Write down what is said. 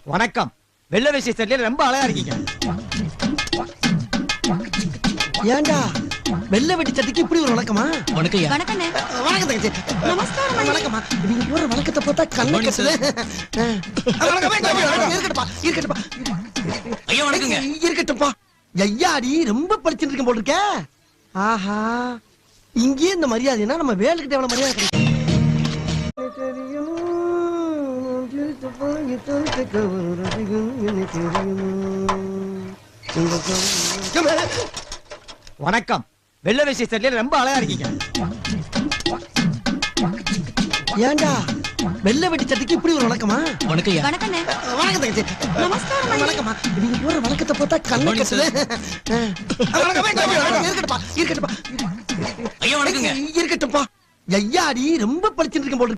வணக்கம். வெள்ள வேஷ்டி சட்டையில ரொம்ப அழகா இருக்கீங்க. ஏண்டா வெள்ள வெட்டி சட்டைக்கு இப்படி ஒரு வழக்கமா? வணக்கம்யா. வணக்கண்ணே. வணக்கம் தங்கச்சி. நமஸ்காரம். வணக்கம்மா. நீங்க போற வழக்கத்தை பார்த்தா கண்ணு கட்டுது. இருக்கட்டும்பா, இருக்கட்டும்பா. ஐயா வணக்கங்க. இருக்கட்டும்பா. ஐயாடி ரொம்ப படிச்சுட்டு இருக்கேன் போல இருக்க. ஆஹா, இங்கே இந்த மரியாதைனா நம்ம வேலுக்கிட்ட எவ்வளவு மரியாதை கிடைக்கும். வணக்கம். வெள்ள வேஷ்டி சட்டையில ரொம்ப அழகா இருக்கீங்க. ஏண்டா வெள்ள வெட்டி சட்டைக்கு இப்படி ஒரு வழக்கமா? வணக்கம்யா. வணக்கண்ணே. வணக்கம் தங்கச்சி. நமஸ்காரம். வணக்கம்மா. நீங்க போற வழக்கத்தை பார்த்தா கண்ணு கட்டுது. இருக்கட்டும்பா, இருக்கட்டும்பா. ஐயா வணக்கங்க. இருக்கட்டும்பா. ஐயாடி ரொம்ப படிச்சுட்டு இருக்கேன் போல இருக்கு.